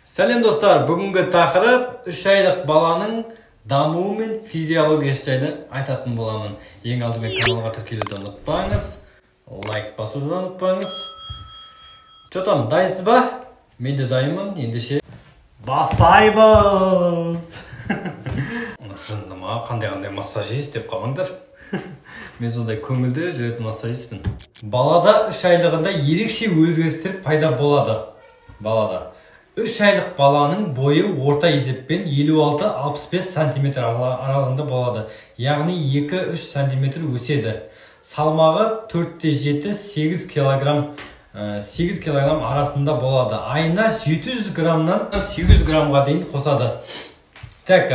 Сәлем достар, бүгінгі тақырып 3 айлық баланың дамуы мен физиологиясы жайлы айтатын боламын. Ең алдымен каналға тіркелуді ұмытпаңыз, лайк басуды ұмытпаңыз. Че там, дайынсыз ба? Мен де дайынмын, ендеше бастаймыз. Жындыма қандай массажист деп қалмаңдар. Мен сондай көңілді жүретін массажистпін. Балада 3 айлығында ерекше өзгерістер пайда болады. Балада 3 айлық баланың бойы орта есеппен 56-65 см аралығында болады. Яғни 2-3 см өседі. Салмағы 4-7-8 кг арасында болады. Айына 700 граммнан 800 граммға дейін қосады. Так,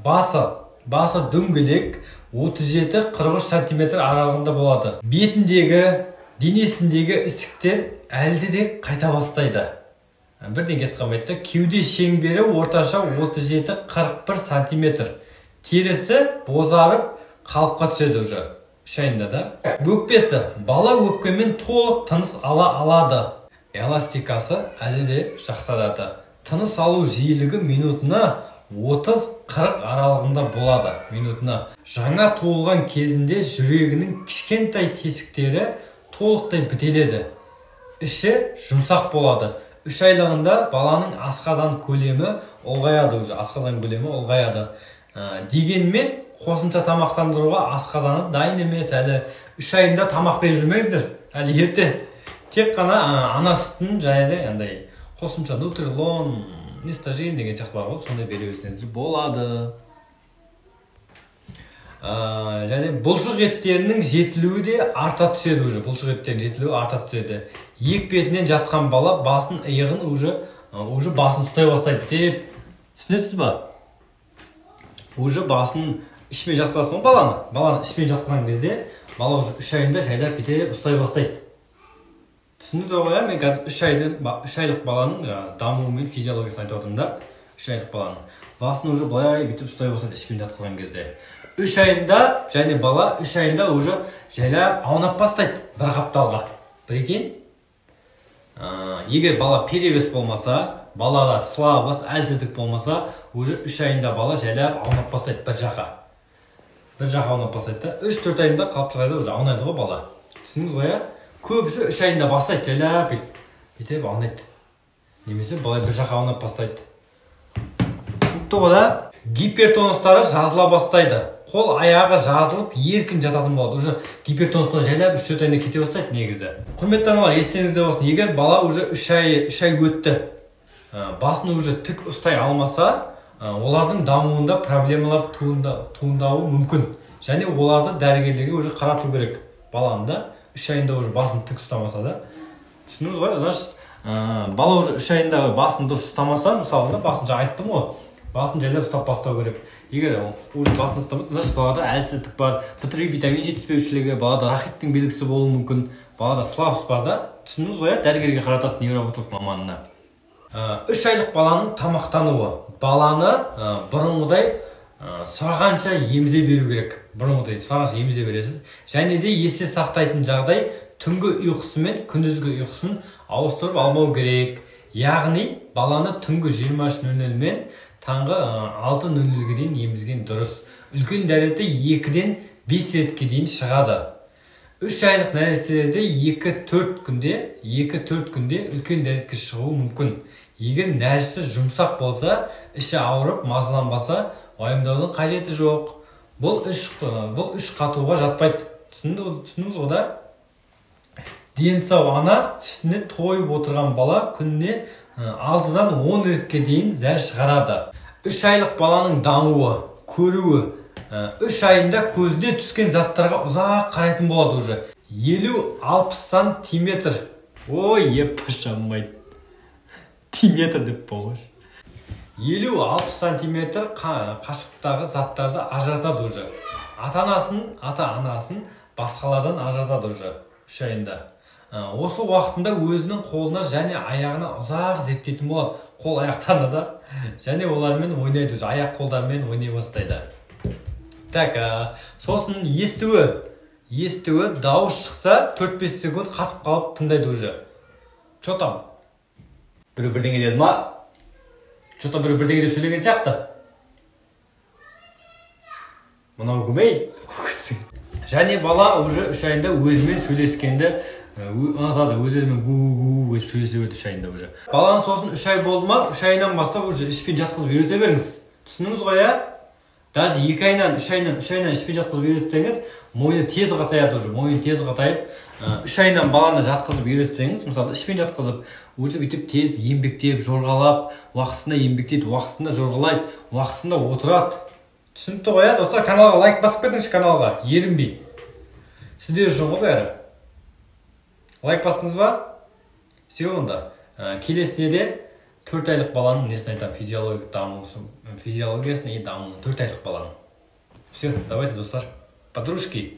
басы дөңгелек 37-43 см аралығында болады. Бетіндегі, денесіндегі ісіктер әлде де қайта бастайды. Бірден кетіп қалмайды. Кеуде шеңбері орташа 37-41 см. Терісі бозарып қалыпқа түседі уже 3 айында да. Өкпесі. Бала өкпемен толық тыныс ала алады. Эластикасы әлі де жақсарады. Тыныс алу жиілігі минутына 30-40 аралығында болады. Минутына. Жаңа туылған кезінде жүрегінің кішкентай тесіктері толықтай бітеледі. Іші жұмсақ болады. 3 айлығында баланың асқазан көлемі ұлғаяды. Дегенмен қосымша тамақтандыруға асқазаны дайын емес. Әлі 3 айында тамақ беріп жүрмеңіздер. Әлі ерте. Тек қана ана сүтін және қосымша нутрилон, нестажин деген сияқты бар ғой, сондай бере берсеңіздер болады. Және бұлшық еттерінің жетілуі де арта түседі уже. Бұлшық еттерінің жетілуі арта түседі. Екпетінен жатқан бала басын иығын уже басын ұстай бастайды деп түсінесіз ба? Уже басын ішпен жатқызасың ғой баланы ішпен жатқызған кезде бала уже 3 айында жайлап кетіп ұстай бастайды. Түсіндіңіз ғой? Мен қазір 3 айлық баланың дамуы мен физиологиясын айтып отырмын да. 3 айлық баланың басын уже былай бүйтіп ұстай бастайды ішпен жатқызған кезде. 3 айында және бала 3 айында уже жайлап аунап бастайды бір қапталға. Прикинь? Егер бала перевес болмаса, балада слабость, әлсіздік болмаса, уже 3 айында бала жайлап аунап бастайды бір жаққа. Бір жаққа аунап бастайды. 3-4 айында қалып шығайды уже аунайды ғой бала. Түсіндіңіз ғой? Көбісі 3 айында бастайды жайлап бүйтіп аунайды. Немесе бала бір жаққа аунап бастайды. Түсінікті ғой да? Гипертонустары жазыла бастайды. Қол аяғы жазылып, еркін жататын болады. Уже гипертонустан жайлап 3-4 айында кете бастайды негізі. Құрметті аналар, естеріңізде болсын, егер бала уже 3 ай өтті, басын уже тік ұстай алмаса, олардың дамуында проблемалар туындауы мүмкін. Және оларды дәрігерлерге уже қарату керек. Баланы да 3 айында уже басын тік ұстамаса да. Түсіндіңіз ғой? Значит, бала уже 3 айында басын дұрыс ұстамаса, мысалы басын жаңа айттым ғой, басын жайлап ұстап бастау керек. Егер уже басын ұстамаса, значит балада әлсіздік бар, Д3 витамин жетіспеушілігі, балада рахиттің белгісі болуы мүмкін, балада слабость бар да. Түсіндіңіз ғой? Дәрігерге қаратасыз, невропатолог маманына. 3 айлық баланың тамақтануы. Баланы бұрынғыдай сұрағанша емзе беру керек. Бұрынғыдай сұрағанша емзе бересіз. Және де есте сақтайтын жағдай түнгі ұйқысы мен күндізгі ұйқысын ауыстырып алмау керек. Яғни баланы түнгі 23:00 мен таңғы 6:00-ге дейін емізген дұрыс. Үлкен дәреті 2-ден 5 ретке дейін шығады. 3 айлық нәрестелерде 2-4 күнде үлкен дәретке шығуы мүмкін. Егер нәжісі жұмсақ болса, іші ауырып, мазаланбаса, уайымдаудың қажеті жоқ. Бұл үш қатуға жатпайды. Түсіндіңіз ғой да? Дені сау ана сүтіне тойып отырған бала күніне 6-дан 10 ретке дейін зәр шығарады. 3 айлық баланың дамуы, көруі. 3 айында көзіне түскен заттарға ұзақ қарайтын болады уже. 50-60 сантиметр. Ой, епашамайды. Тиметр деп болғыш. 50-60 сантиметр қашықтағы заттарды ажыратады уже. Ата-анасын басқалардан ажыратады уже 3 айында. Осы уақытында өзінің қолына және аяғына ұзақ зерттейтін болады. Қол аяқтарына да. Және олармен ойнайды уже. Аяқ қолдармен ойнай бастайды. Так, сосын естуі дауыс шықса 4-5 секунд қатып қалып тыңдайды уже. Че там? Бірдеңе деді ма? Что-то бірдеңе деп сөйлеген сияқты. Мынау көмей. Және бала уже 3 айында өзімен сөйлескенді ұнатады. Өз-өзімен гу деп сөйлесе береді 3 айында уже. Баланы сосын 3 ай болды ма, 3 айынан бастап уже ішпен жатқызып үйрете беріңіз. Түсіндіңіз ғой, иә? Даже 2 айынан, 3 айынан ішпен жатқызып үйретсеңіз, мойны тез қатаяды уже. Мойны тез қатайып, 3 айынан баланы жатқызып үйретсеңіз, мысалы ішпен жатқызып, уже бүйтіп тез еңбектеп, жорғалап, уақытында еңбектейді, уақытында жорғалайды, уақытында отырады. Түсінікті ғой, достар, каналға лайк басып кетіңізші, каналға, ерінбей. Сіздер үшін ғой бәрі. Лайк бастыңыз ба? Все онда. Келесіне де 4 айлық баланың несін айтам, физиологиясын и дамуын 4 айлық баланың. Все, давайте, достар. Подружки.